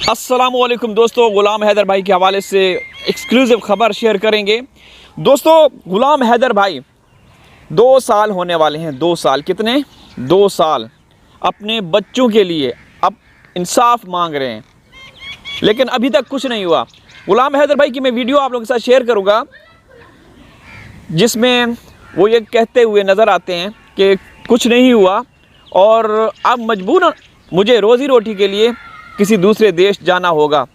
अस्सलामुअलैकुम दोस्तों, गुलाम हैदर भाई के हवाले से एक्सक्लूसिव ख़बर शेयर करेंगे। दोस्तों, गुलाम हैदर भाई 2 साल होने वाले हैं। 2 साल कितने? 2 साल अपने बच्चों के लिए अब इंसाफ मांग रहे हैं, लेकिन अभी तक कुछ नहीं हुआ। गुलाम हैदर भाई की मैं वीडियो आप लोगों के साथ शेयर करूँगा, जिसमें वो ये कहते हुए नज़र आते हैं कि कुछ नहीं हुआ और अब मजबूरन मुझे रोज़ी रोटी के लिए किसी दूसरे देश जाना होगा।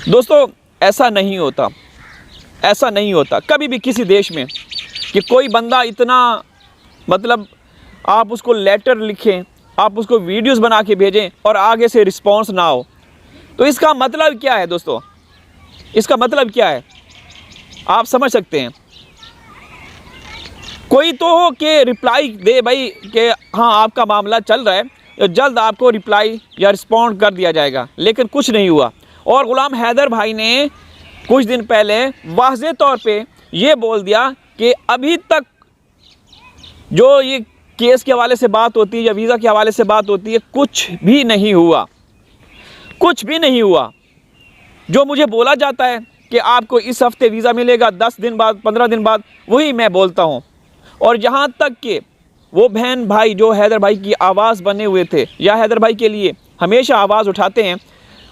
दोस्तों, ऐसा नहीं होता, ऐसा नहीं होता कभी भी किसी देश में कि कोई बंदा इतना आप उसको लेटर लिखें, आप उसको वीडियोस बना के भेजें और आगे से रिस्पांस ना हो। तो इसका मतलब क्या है दोस्तों? इसका मतलब क्या है आप समझ सकते हैं। कोई तो हो कि रिप्लाई दे भाई कि हाँ आपका मामला चल रहा है, जल्द आपको रिप्लाई या रिस्पॉन्ड कर दिया जाएगा, लेकिन कुछ नहीं हुआ। और गुलाम हैदर भाई ने कुछ दिन पहले वाज़े तौर पे ये बोल दिया कि अभी तक जो ये केस के हवाले से बात होती है या वीज़ा के हवाले से बात होती है, कुछ भी नहीं हुआ, कुछ भी नहीं हुआ। जो मुझे बोला जाता है कि आपको इस हफ्ते वीज़ा मिलेगा, 10 दिन बाद, 15 दिन बाद, वही मैं बोलता हूँ। और यहाँ तक कि वो बहन भाई जो हैदर भाई की आवाज़ बने हुए थे या हैदर भाई के लिए हमेशा आवाज़ उठाते हैं,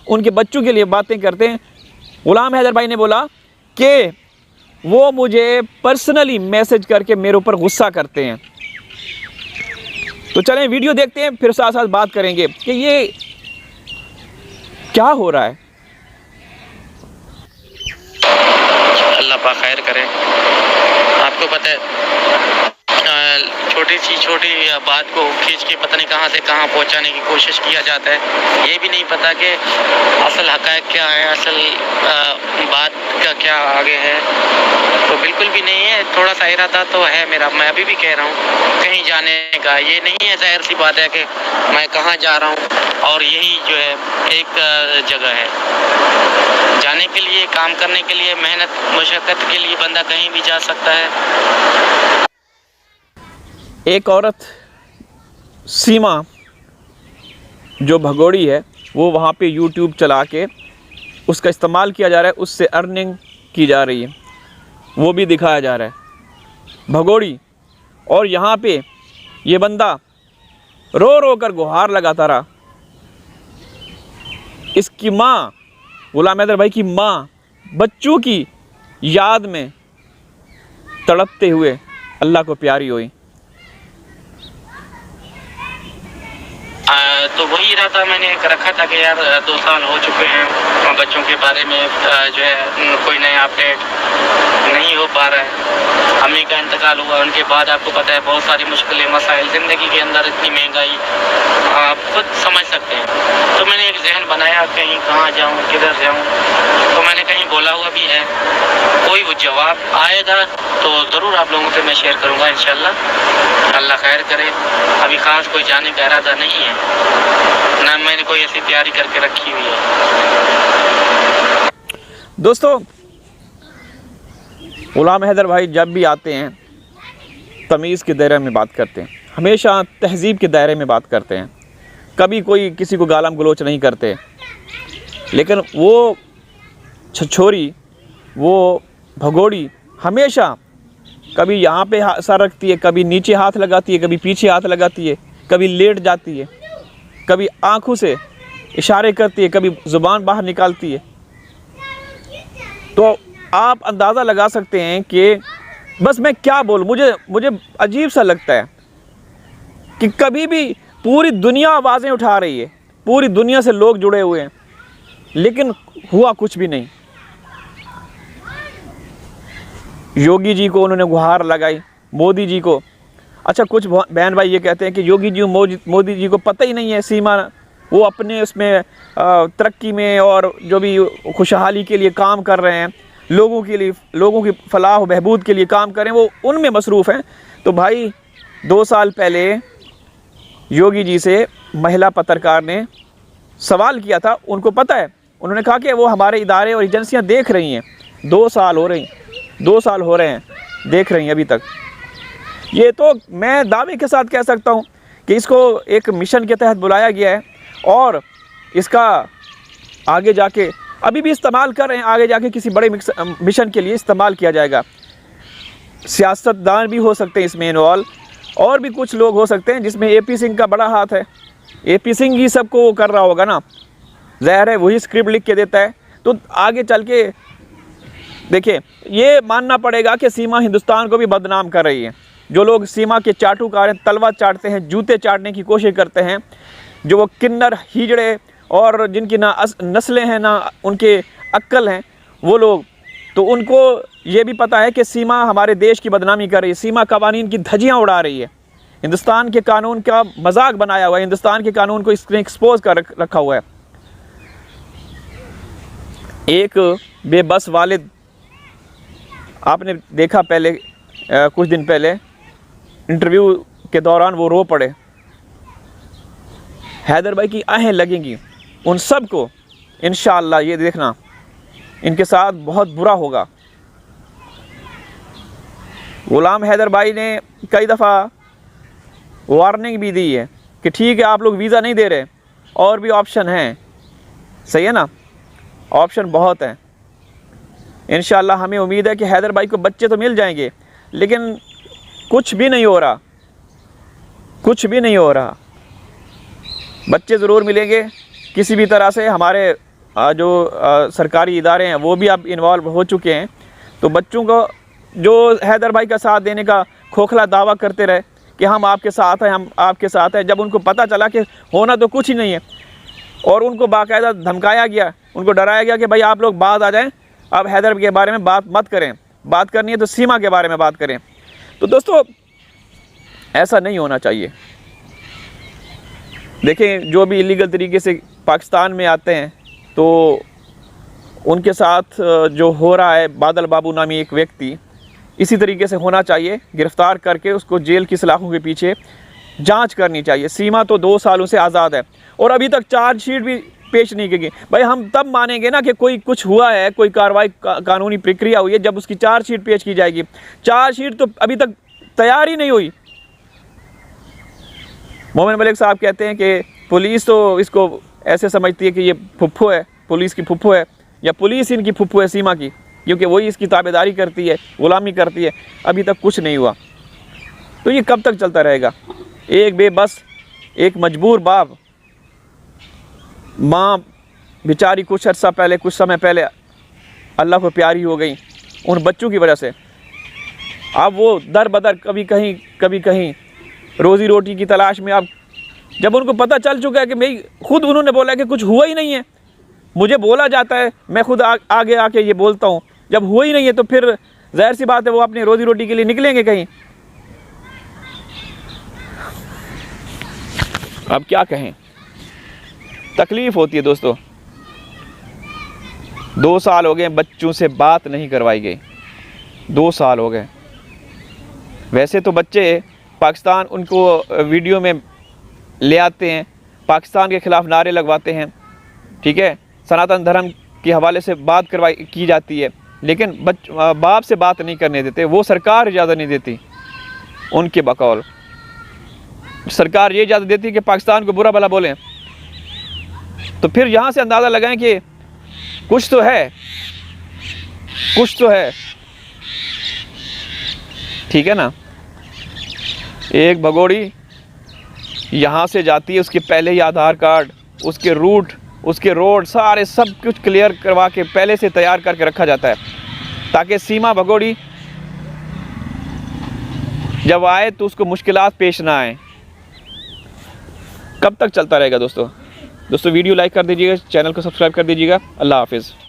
उनके बच्चों के लिए बातें करते हैं, गुलाम हैदर भाई ने बोला कि वो मुझे पर्सनली मैसेज करके मेरे ऊपर गुस्सा करते हैं। तो चलें वीडियो देखते हैं, फिर साथ साथ बात करेंगे कि ये क्या हो रहा है। अल्लाह पाक खैर करे। आपको पता है छोटी बात को खींच के पता नहीं कहाँ से कहाँ पहुँचाने की कोशिश किया जाता है। ये भी नहीं पता कि असल हक़ाइक़ क्या है, असल बात का क्या आगे है। तो बिल्कुल भी नहीं है। थोड़ा सा इरादा तो है मेरा, मैं अभी भी कह रहा हूँ कहीं जाने का। ये नहीं है, ज़ाहिर सी बात है कि मैं कहाँ जा रहा हूँ और यही जो है एक जगह है जाने के लिए, काम करने के लिए, मेहनत मशक्क़त के लिए बंदा कहीं भी जा सकता है। एक औरत सीमा जो भगोड़ी है, वो वहाँ पे यूट्यूब चला के उसका इस्तेमाल किया जा रहा है, उससे अर्निंग की जा रही है, वो भी दिखाया जा रहा है भगोड़ी। और यहाँ पे ये बंदा रो रो कर गुहार लगाता रहा। इसकी माँ, गुलाम हैदर भाई की माँ, बच्चों की याद में तड़पते हुए अल्लाह को प्यारी हुई। तो वही इरादा मैंने रखा था कि यार 2 साल हो चुके हैं, बच्चों के बारे में जो है कोई नया अपडेट नहीं हो पा रहा है। अम्मी का इंतकाल हुआ, उनके बाद आपको पता है बहुत सारी मुश्किलें, मसाइल ज़िंदगी के अंदर, इतनी महंगाई, आप खुद समझ सकते हैं। तो मैंने एक जहन बनाया कहीं कहाँ जाऊँ, किधर जाऊँ। तो मैंने कहीं बोला हुआ भी है, कोई वो जवाब आएगा तो ज़रूर आप लोगों से मैं शेयर करूँगा इंशाल्लाह। अल्लाह खैर करे। अभी ख़ास कोई जाने का इरादा नहीं है, ना मैंने कोई ऐसी तैयारी करके रखी हुई है। दोस्तों, गुलाम हैदर भाई जब भी आते हैं तमीज़ के दायरे में बात करते हैं, हमेशा तहज़ीब के दायरे में बात करते हैं, कभी कोई किसी को गालम गलोच नहीं करते। लेकिन वो छछोरी, वो भगोड़ी हमेशा कभी यहाँ पे सर रखती है, कभी नीचे हाथ लगाती है, कभी पीछे हाथ लगाती है, कभी लेट जाती है, कभी आँखों से इशारे करती है, कभी ज़ुबान बाहर निकालती है। तो आप अंदाज़ा लगा सकते हैं कि बस मैं क्या बोलूँ, मुझे अजीब सा लगता है कि कभी भी पूरी दुनिया आवाज़ें उठा रही है, पूरी दुनिया से लोग जुड़े हुए हैं, लेकिन हुआ कुछ भी नहीं। योगी जी को उन्होंने गुहार लगाई, मोदी जी को। अच्छा, कुछ बहन भाई ये कहते हैं कि योगी जी, मोदी जी को पता ही नहीं है सीमा, वो अपने उसमें तरक्की में और जो भी खुशहाली के लिए काम कर रहे हैं, लोगों के लिए, लोगों की फलाह व बहबूद के लिए काम करें, वो उनमें मसरूफ़ हैं। तो भाई 2 साल पहले योगी जी से महिला पत्रकार ने सवाल किया था, उनको पता है, उन्होंने कहा कि वो हमारे इदारे और एजेंसियां देख रही हैं। 2 साल हो रही, 2 साल हो रहे हैं, देख रही हैं अभी तक। ये तो मैं दावे के साथ कह सकता हूँ कि इसको एक मिशन के तहत बुलाया गया है और इसका आगे जाके अभी भी इस्तेमाल कर रहे हैं, आगे जाके किसी बड़े मिशन के लिए इस्तेमाल किया जाएगा। सियासतदान भी हो सकते हैं इसमें इन्वॉल्व, और भी कुछ लोग हो सकते हैं जिसमें AP सिंह का बड़ा हाथ है। AP सिंह ही सबको वो कर रहा होगा ना, ज़ाहिर है वही स्क्रिप्ट लिख के देता है। तो आगे चल के देखिए, ये मानना पड़ेगा कि सीमा हिंदुस्तान को भी बदनाम कर रही है। जो लोग सीमा के चाटुकार हैं, तलवा चाटते हैं, जूते चाटने की कोशिश करते हैं, जो वो किन्नर हीजड़े और जिनकी ना नस्लें हैं ना उनके अक्ल हैं, वो लोग, तो उनको ये भी पता है कि सीमा हमारे देश की बदनामी कर रही है, सीमा कवानीन की धज्जियाँ उड़ा रही है, हिंदुस्तान के कानून का मजाक बनाया हुआ है, हिंदुस्तान के कानून को इसने एक्सपोज कर रखा हुआ है। एक बेबस वालिद आपने देखा पहले, कुछ दिन पहले इंटरव्यू के दौरान वो रो पड़े। हैदर भाई की आहें लगेंगी उन सब को, इंशाअल्लाह ये देखना इनके साथ बहुत बुरा होगा। गुलाम हैदर भाई ने कई दफ़ा वार्निंग भी दी है कि ठीक है आप लोग वीज़ा नहीं दे रहे, और भी ऑप्शन हैं, सही है ना, ऑप्शन बहुत हैं। इंशाअल्लाह हमें उम्मीद है कि हैदर भाई को बच्चे तो मिल जाएंगे, लेकिन कुछ भी नहीं हो रहा, कुछ भी नहीं हो रहा। बच्चे ज़रूर मिलेंगे किसी भी तरह से। हमारे जो सरकारी इदारे हैं वो भी अब इन्वॉल्व हो चुके हैं। तो बच्चों को जो हैदर भाई का साथ देने का खोखला दावा करते रहे कि हम आपके साथ हैं, हम आपके साथ हैं, जब उनको पता चला कि होना तो कुछ ही नहीं है, और उनको बाकायदा धमकाया गया, उनको डराया गया कि भाई आप लोग बाद आ जाएं, अब हैदर के बारे में बात मत करें, बात करनी है तो सीमा के बारे में बात करें। तो दोस्तों ऐसा नहीं होना चाहिए। देखें, जो भी इलीगल तरीके से पाकिस्तान में आते हैं तो उनके साथ जो हो रहा है, बादल बाबू नामी एक व्यक्ति, इसी तरीके से होना चाहिए, गिरफ़्तार करके उसको जेल की सलाखों के पीछे जांच करनी चाहिए। सीमा तो 2 सालों से आज़ाद है और अभी तक चार्जशीट भी पेश नहीं की गई। भाई हम तब मानेंगे ना कि कोई कुछ हुआ है, कोई कार्रवाई कानूनी प्रक्रिया हुई है, जब उसकी चार्जशीट पेश की जाएगी। चार्जशीट तो अभी तक तैयार ही नहीं हुई। मोमिन मलिक साहब कहते हैं कि पुलिस तो इसको ऐसे समझती है कि ये फुफ्फो है, पुलिस की फुफ्फो है, या पुलिस इनकी फुफ्फो है सीमा की, क्योंकि वही इसकी ताबेदारी करती है, ग़ुलामी करती है। अभी तक कुछ नहीं हुआ, तो ये कब तक चलता रहेगा? एक बेबस, एक मजबूर बाप, माँ बेचारी कुछ अर्सा पहले, कुछ समय पहले अल्लाह को प्यारी हो गई उन बच्चों की वजह से। अब वो दर बदर कभी कहीं रोज़ी रोटी की तलाश में, अब जब उनको पता चल चुका है कि भाई, खुद उन्होंने बोला कि कुछ हुआ ही नहीं है, मुझे बोला जाता है, मैं खुद आगे आके ये बोलता हूँ, जब हुआ ही नहीं है तो फिर ज़ाहिर सी बात है वो अपनी रोज़ी रोटी के लिए निकलेंगे कहीं। अब क्या कहें, तकलीफ़ होती है दोस्तों। 2 साल हो गए बच्चों से बात नहीं करवाई गई, 2 साल हो गए। वैसे तो बच्चे पाकिस्तान उनको वीडियो में ले आते हैं, पाकिस्तान के ख़िलाफ़ नारे लगवाते हैं, ठीक है, सनातन धर्म के हवाले से बात की जाती है, लेकिन बाप से बात नहीं करने देते। वो सरकार इजाज़त नहीं देती, उनके बकौल सरकार ये इजाज़त देती है कि पाकिस्तान को बुरा भला बोलें। तो फिर यहाँ से अंदाज़ा लगाएं कि कुछ तो है, कुछ तो है, ठीक है ना। एक भगोड़ी यहाँ से जाती है, उसके पहले ही आधार कार्ड, उसके रूट, उसके रोड, सारे सब कुछ क्लियर करवा के पहले से तैयार करके रखा जाता है, ताकि सीमा भगोड़ी जब आए तो उसको मुश्किलात पेश ना आए। कब तक चलता रहेगा दोस्तों? वीडियो लाइक कर दीजिएगा, चैनल को सब्सक्राइब कर दीजिएगा। अल्लाह हाफिज़।